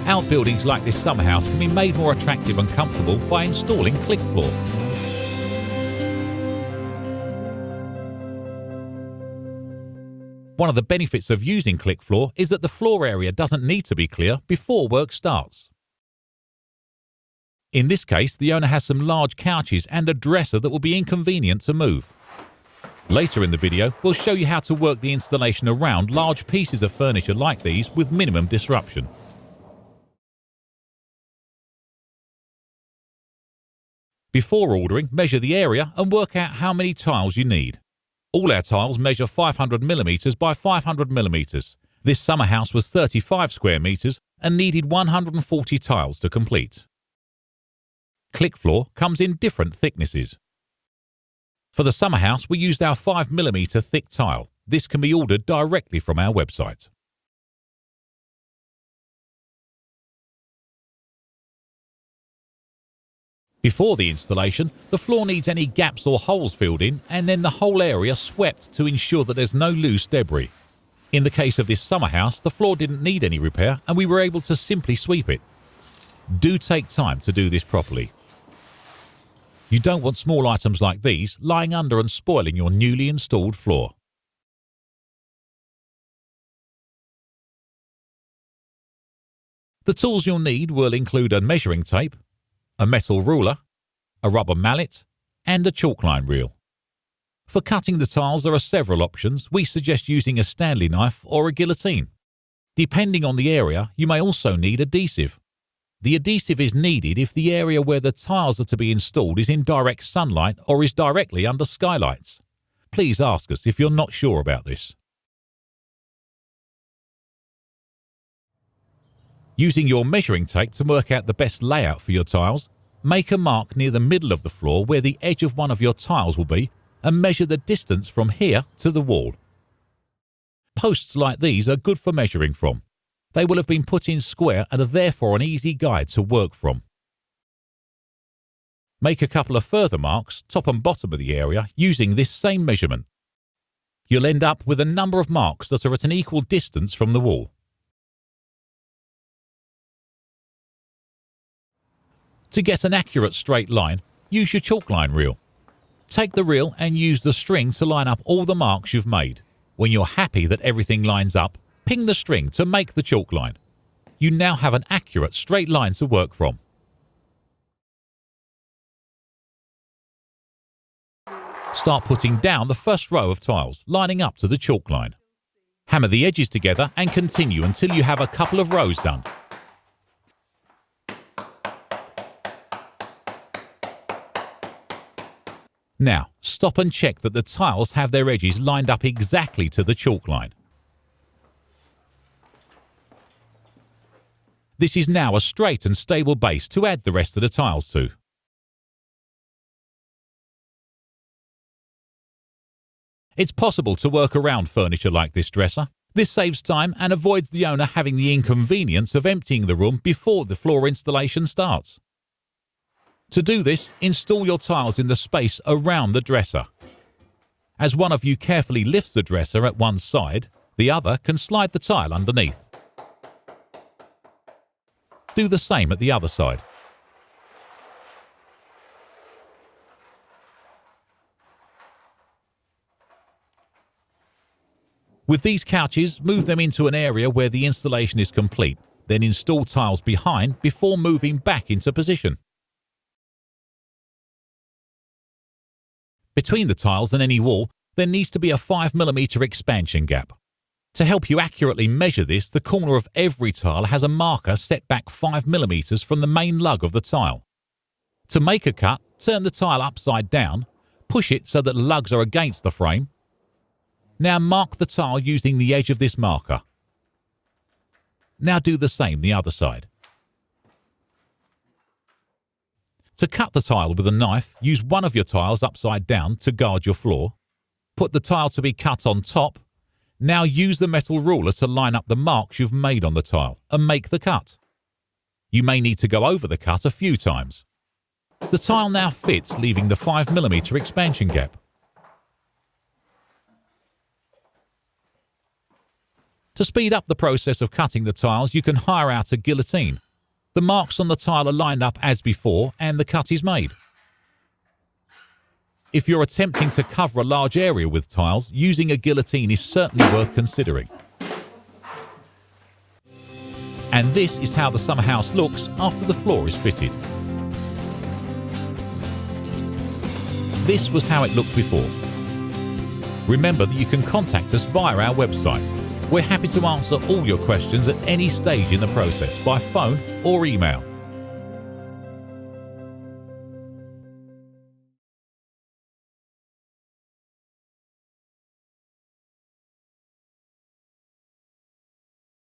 Outbuildings like this summer house can be made more attractive and comfortable by installing Klik Flor. One of the benefits of using Klik Flor is that the floor area doesn't need to be clear before work starts. In this case, the owner has some large couches and a dresser that will be inconvenient to move. Later in the video, we'll show you how to work the installation around large pieces of furniture like these with minimum disruption. Before ordering, measure the area and work out how many tiles you need. All our tiles measure 500mm by 500mm. This summer house was 35 square meters and needed 140 tiles to complete. Klik Flor comes in different thicknesses. For the summer house, we used our 5mm thick tile. This can be ordered directly from our website. Before the installation, the floor needs any gaps or holes filled in and then the whole area swept to ensure that there's no loose debris. In the case of this summer house, the floor didn't need any repair and we were able to simply sweep it. Do take time to do this properly. You don't want small items like these lying under and spoiling your newly installed floor. The tools you'll need will include a measuring tape, a metal ruler, a rubber mallet, and a chalk line reel. For cutting the tiles, there are several options. We suggest using a Stanley knife or a guillotine. Depending on the area, you may also need adhesive. The adhesive is needed if the area where the tiles are to be installed is in direct sunlight or is directly under skylights. Please ask us if you're not sure about this. Using your measuring tape to work out the best layout for your tiles, make a mark near the middle of the floor where the edge of one of your tiles will be and measure the distance from here to the wall. Posts like these are good for measuring from. They will have been put in square and are therefore an easy guide to work from. Make a couple of further marks, top and bottom of the area, using this same measurement. You'll end up with a number of marks that are at an equal distance from the wall. To get an accurate straight line, use your chalk line reel. Take the reel and use the string to line up all the marks you've made. When you're happy that everything lines up, ping the string to make the chalk line. You now have an accurate straight line to work from. Start putting down the first row of tiles, lining up to the chalk line. Hammer the edges together and continue until you have a couple of rows done. Now, stop and check that the tiles have their edges lined up exactly to the chalk line. This is now a straight and stable base to add the rest of the tiles to. It's possible to work around furniture like this dresser. This saves time and avoids the owner having the inconvenience of emptying the room before the floor installation starts. To do this, install your tiles in the space around the dresser. As one of you carefully lifts the dresser at one side, the other can slide the tile underneath. Do the same at the other side. With these couches, move them into an area where the installation is complete, then install tiles behind before moving back into position. Between the tiles and any wall, there needs to be a 5mm expansion gap. To help you accurately measure this, the corner of every tile has a marker set back 5mm from the main lug of the tile. To make a cut, turn the tile upside down, push it so that the lugs are against the frame. Now mark the tile using the edge of this marker. Now do the same the other side. To cut the tile with a knife, use one of your tiles upside down to guard your floor. Put the tile to be cut on top. Now use the metal ruler to line up the marks you've made on the tile and make the cut. You may need to go over the cut a few times. The tile now fits, leaving the 5mm expansion gap. To speed up the process of cutting the tiles, you can hire out a guillotine. The marks on the tile are lined up as before and the cut is made. If you're attempting to cover a large area with tiles, using a guillotine is certainly worth considering. And this is how the summer house looks after the floor is fitted. This was how it looked before. Remember that you can contact us via our website. We're happy to answer all your questions at any stage in the process by phone or email.